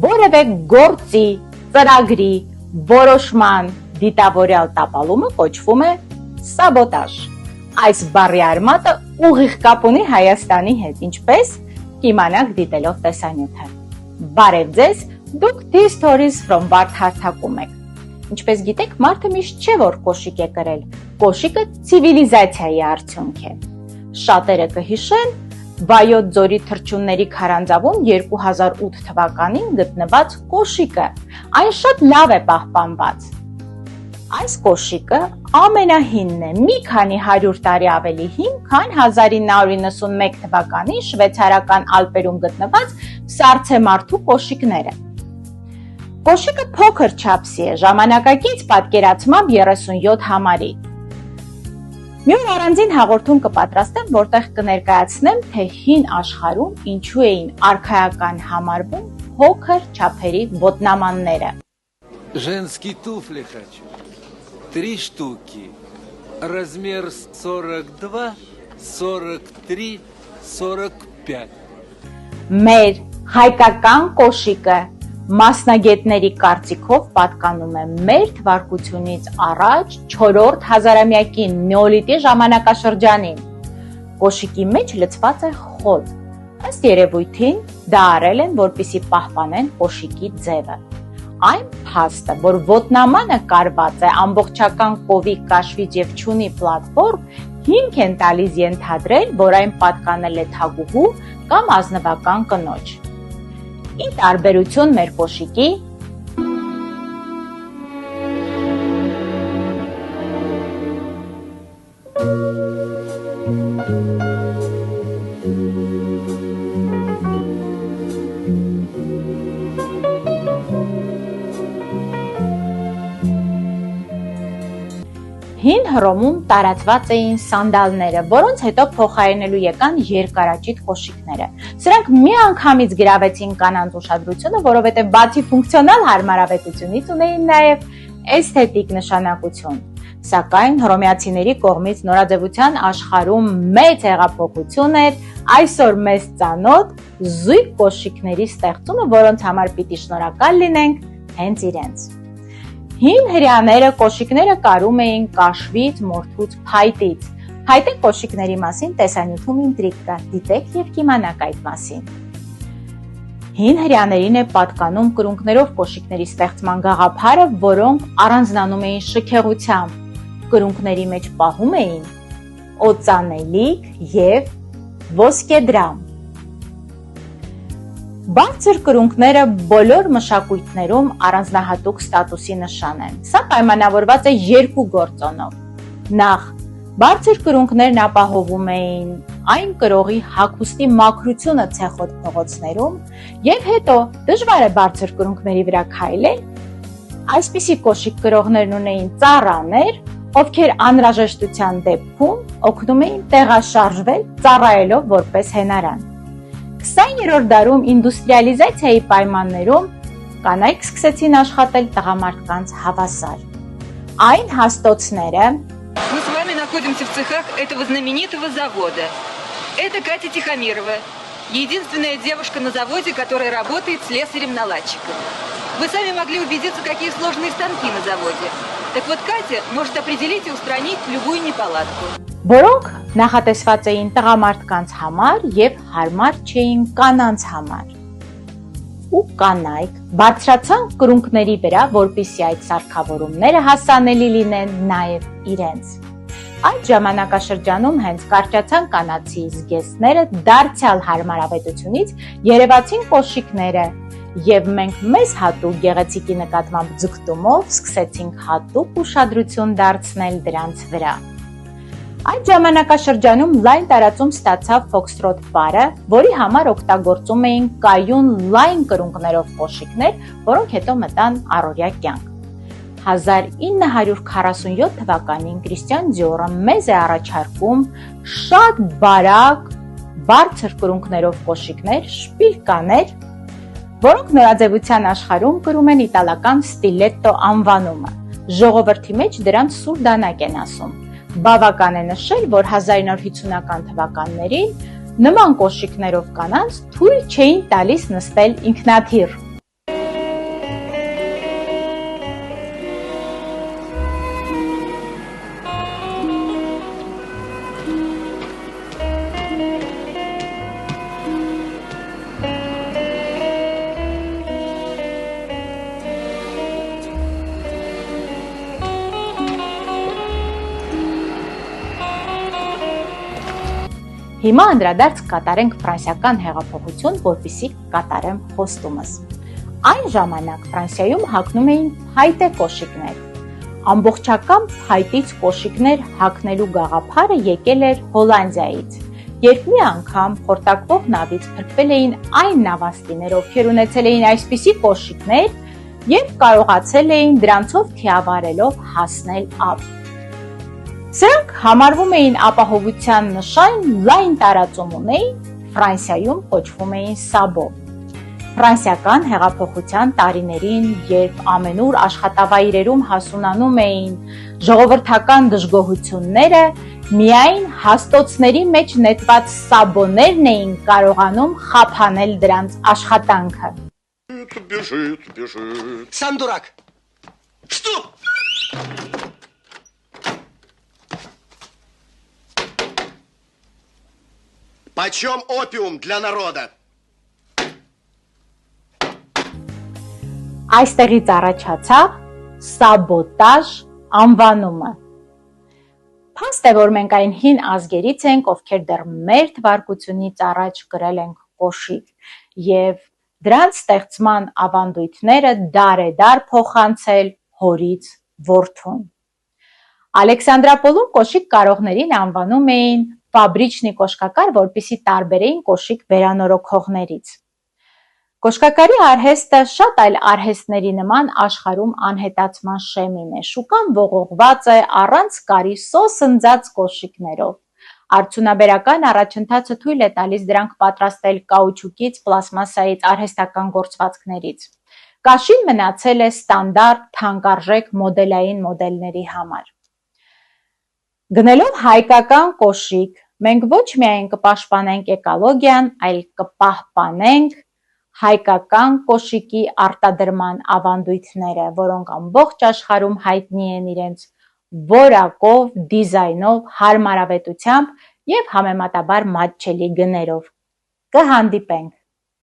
որևէ գործի, ծրագրի, որոշման դիտավորյալ տապալումը կոչվում է սաբոտաժ։ Այս բառի արմատը ուղիղ կապ ունի Հայաստանի հետ, ինչպես կիմանաք դիտելով տեսանյութը։ Բարև ձեզ, դուք These Stories from Barth հարթակում եք։ Ինչպես գիտեք, մարդը միշտ չէ, որ կոշիկ է կրել, կոշիկը ցիվիլիզացիայի արդյունք է։ Շատերը կհիշեն Վայոց ձորի թռչունների քարանձավում 2008 թվականին գտնված կոշիկը, այն շատ լավ է պահպանված։ Այս կոշիկը ամենահինն է, մի քանի 100 տարի ավելի հին, քան 1991 թվականի շվեյցարական Ալպերում գտնված սառցեմարդու կոշիկները։ Կոշիկը փոքր չափսի է, ժամանակակից պատկերացմամբ 37 համարի։ Մի օր առանձին հաղորդում կպատրաստեմ, որտեղ կներկայացնեմ, թե հին աշխարհում ինչու էին արքայական համարվում փոքր չափերի ոտնամանները։ Женские туфли хочу. 3 штуки. Размер 42, 43, 45. Մեր հայկական կոշիկը մասնագետների կարծիքով պատկանում է մեր թվարկությունից առաջ 4-րդ հազարամյակի նեոլիթի ժամանակաշրջանին։ Կոշիկի մեջ լցված է խոտ։ Ըստ երևույթին դա արել են, որպեսզի պահպանեն կոշիկի ձևը։ Այն փաստը, որ ոտնամանը կարված է ամբողջական կովի կաշվիճ եւ չունի պլատֆորմ, հիմք են տալիս ենթադրել, որ այն պատկանել է թագուհու կամ ազնվական կնոջ։ Ի տարբերություն մեր կոշիկի, հին Հռոմում տարածված էին սանդալները, որոնց հետո փոխարինելու եկան երկարաճիտ կոշիկները։ Սրանք միանգամից գրավեցին կանանց ուշադրությունը, որովհետև բացի ֆունկցիոնալ հարմարավետությունից ունեին նաև էսթետիկ նշանակություն։ Սակայն հռոմեացիների կողմից նորաձևության աշխարհում մեծ հեղափոխություն էր այսօր մեզ ծանոթ զույգ կոշիկների ստեղծումը, որոնց համար պիտի շնորհակալ լինենք հենց իրենց։ Հին հրեաները կոշիկները կարում էին կաշվից, մորթուց, փայտից։ Փայտե կոշիկների մասին տեսանյութում ինտրիգ կա, դիտեք եւ կիմանաք այդ մասին։ Հին հրեաներին է պատկանում կրունկներով կոշիկների ստեղծման գաղափարը, որոնք առանձնանում էին շքեղությամբ։ Կրունկների մեջ պահում էին օծանելիք եւ ոսկեդրամ։ Բարձր կրունկները բոլոր մշակույթներում առանձնահատուկ ստատուսի նշան են։ Սա պայմանավորված է երկու գործոնով։ Նախ, բարձր կրունկներն ապահովում էին այն կրողի հագուստի մաքրությունը ցեխոտ փողոցներում, եւ հետո դժվար է բարձր կրունկների վրա քայլել։ Այսպիսի կոշիկ կրողներն ունեին ծառաներ, ովքեր անհրաժեշտության դեպքում օգնում էին տեղաշարժվել, ծառայելով որպես հենարան։ 20-րդ դարում ինդուստրիալիզացիայի պայմաններում կանայք սկսեցին աշխատել տղամարդկանց հավասար։ Այն հաստոցները Мы с вами находимся в цехах этого знаменитого завода. Это Катя Тихомирова, единственная девушка на заводе, которая работает слесарем-наладчиком. Вы сами могли убедиться, какие сложные станки на заводе. Так вот, Катя может определить и устранить любую неполадку. Որոնք նախատեսված էին տղամարդկանց համար եւ հարմար չէին կանանց համար։ Ու կանայք բարձրացան կրունկների վրա, որպեսզի այդ սարքավորումները հասանելի լինեն նաեւ իրենց։ Այդ ժամանակաշրջանում հենց կարճացան կանացի զգեստները դարձյալ հարմարավետությունից երևացին կոշիկները, եւ մենք մեզ հատուկ գեղեցիկի նկատմամբ ձգտումով սկսեցինք հատուկ ուշադրություն դարձնել դրանց վրա։ Այդ ժամանակաշրջանում լայն տարածում ստացավ ֆոքսթրոթ բառը, որի համար օգտագործում էին կայուն լայն կրունկներով կոշիկներ, որոնք հետո մտան առօրյա կյանք։ 1947 թվականին Կրիստիան Դիորը մեզ է առաջարկում շատ բարակ, բարձր կրունկներով կոշիկներ, շպիլկաներ, որոնք նորաձևության աշխարհում կրում են իտալական ստիլետտո անվանումը։ Ժողովրդի մեջ դրանց սուր դանակ են ասում։ Բավական է նշել, որ 1950-ական թվականներին նման կոշիկներով կանանց թույլ չէին տալիս նստել ինքնաթիռ։ Հիմա անդրադարձ կատարենք ֆրանսիական հեղափոխություն, որպեսզի կատարեմ խոստումս։ Այն ժամանակ Ֆրանսիայում հագնում էին փայտե կոշիկներ։ Ամբողջական փայտից կոշիկներ հագնելու գաղափարը եկել էր Հոլանդիայից, երբ մի անգամ խորտակվող նավից փրկվել էին այն նավաստիներ, ովքեր ունեցել էին այսպիսի կոշիկներ եւ կարողացել էին դրանցով թիավարելով հասնել ափ։ Սրանք համարվում էին ապահովության նշան, լայն տարածում ունեին, Ֆրանսիայում կոչվում էին սաբո։ Ֆրանսիական հեղափոխության տարիներին, երբ ամենուր աշխատավայրերում հասունանում էին ժողովրդական դժգոհությունները, միայն հաստոցների մեջ նետված սաբոներն էին կարողանում խափանել դրանց աշխատանքը։ Сам дурак! Стоп! Почем опиум для народа? Այստեղից առաջացավ սաբոտաժ անվանումը։ Փաստ է, որ մենք այն հին ազգերից ենք, ովքեր դեռ մեր թվարկությունից առաջ գրել ենք կոշիկ, եւ դրանց ստեղծման ավանդույթները դարեդար փոխանցել հորից որդուն։ Ալեքսանդրապոլում կոշիկ կարողներին անվանում էին ֆաբրիչնի կոշկակար, որպեսզի տարբերեին կոշիկ վերանորոգողներից։ Կոշկակարի արհեստը շատ այլ արհեստների նման աշխարհում անհետացման շեմին է։ Շուկան ողողված է առանց կարի սոսնձած կոշիկներով։ Արդյունաբերական առաջընթացը թույլ է տալիս դրանք պատրաստել կաուչուկից, պլաստմասայից, արհեստական գործվածքներից։ Կաշին մնացել է ստանդարտ թանկարժեք մոդելային մոդելների համար։ Գնելով հայկական կոշիկ, մենք ոչ միայն կպաշտպանենք էկոլոգիան, այլ կպահպանենք հայկական կոշիկի արտադրման ավանդույթները, որոնք ամբողջ աշխարհում հայտնի են իրենց որակով, դիզայնով, հարմարավետությամբ եւ համեմատաբար մատչելի գներով։ Կհանդիպենք